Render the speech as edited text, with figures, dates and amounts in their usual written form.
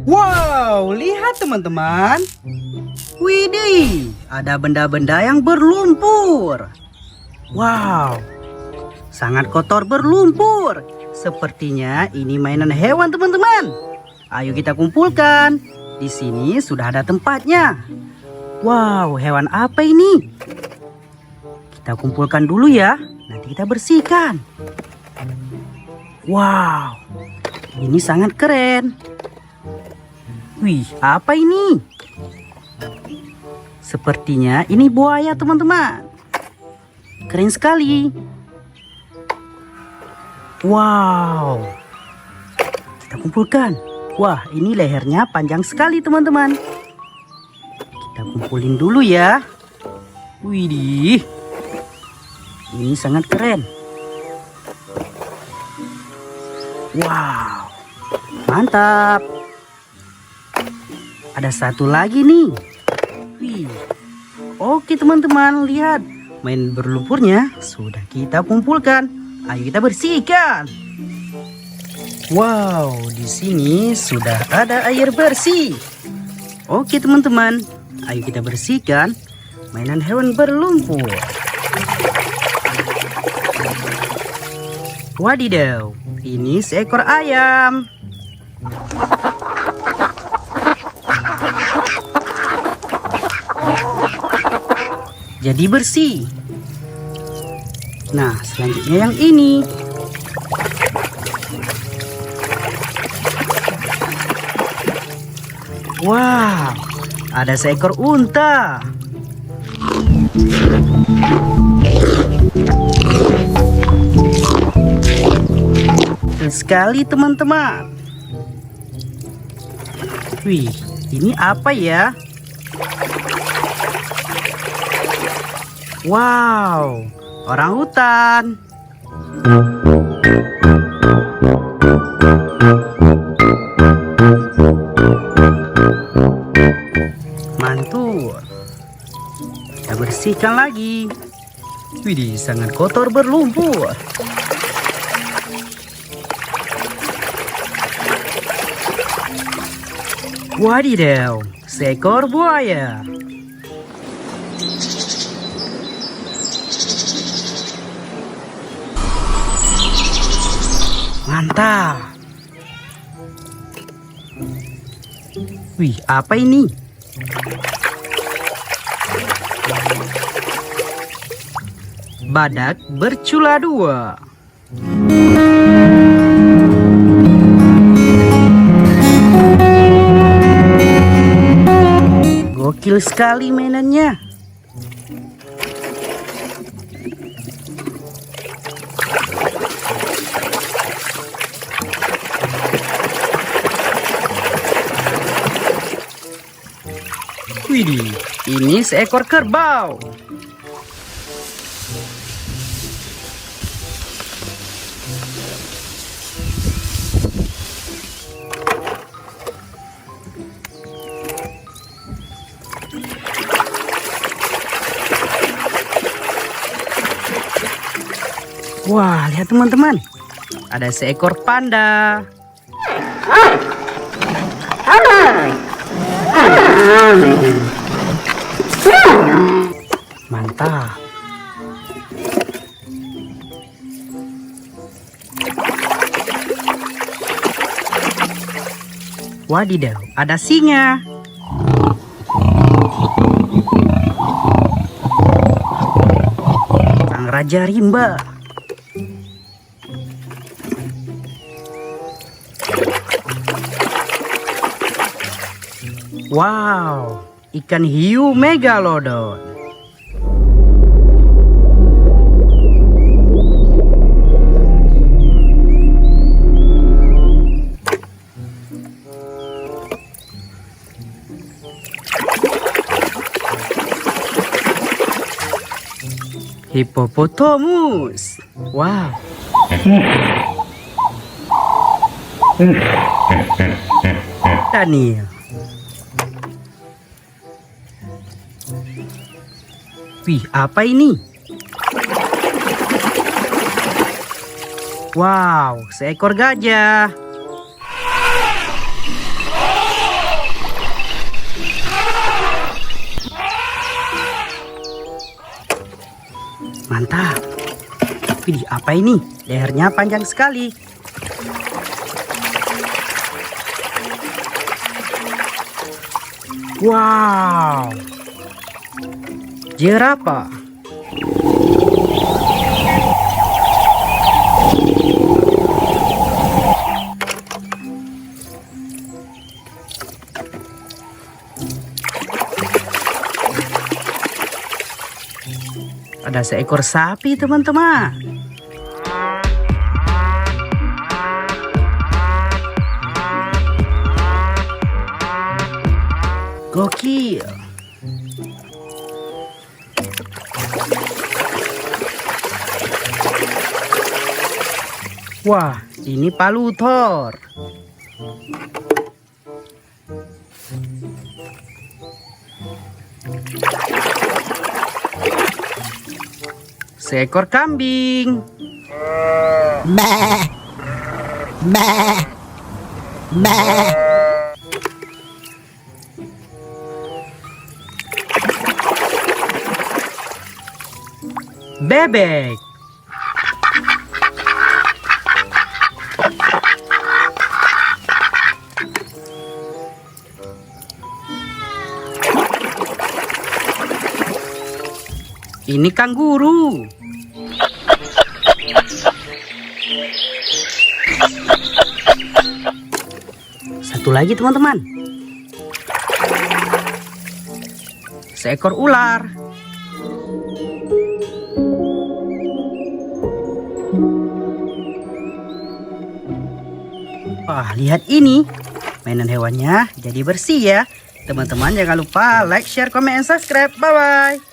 Wow, lihat teman-teman. Widih, ada benda-benda yang berlumpur. Wow, sangat kotor berlumpur. Sepertinya ini mainan hewan teman-teman. Ayo kita kumpulkan. Di sini sudah ada tempatnya. Wow, hewan apa ini? Kita kumpulkan dulu ya. Nanti kita bersihkan. Wow, ini sangat keren. Wih, apa ini? Sepertinya ini buaya teman-teman. Keren sekali. Wow. Kita kumpulkan. Wah, ini lehernya panjang sekali teman-teman. Kita kumpulin dulu ya. Widih. Ini sangat keren. Wow. Mantap. Ada satu lagi nih. Wih. Oke teman-teman, lihat. Main berlumpurnya sudah kita kumpulkan. Ayo kita bersihkan. Wow, di sini sudah ada air bersih. Oke teman-teman, ayo kita bersihkan mainan hewan berlumpur. Wadidaw, ini seekor ayam. Jadi bersih. Nah, selanjutnya yang ini. Wow, ada seekor unta. Keren sekali teman-teman. Wih, ini apa ya? Wow, orang hutan. Mantul. Kita bersihkan lagi. Widih, sangat kotor berlumpur. Wadidaw, seekor buaya. Mantap. Wih, apa ini? Badak bercula dua. Gokil sekali mainannya. Widih, ini seekor kerbau. Wah, lihat teman-teman. Ada seekor panda. Mantap. Wadidaw, ada singa. Sang raja rimba. Wow, ikan hiu megalodon. Hippopotamus. Wow. Daniel. Wih, apa ini? Wow, seekor gajah. Widih, apa ini? Lehernya panjang sekali. Wow, jerapah. Ada seekor sapi, teman-teman. Gokil. Wah, ini palutor. Seekor kambing. Meh. Meh. Meh. Bebek. Ini kanguru. Satu lagi, teman-teman. Seekor ular. Wah, lihat ini. Mainan hewannya jadi bersih ya. Teman-teman jangan lupa like, share, comment, and subscribe. Bye-bye.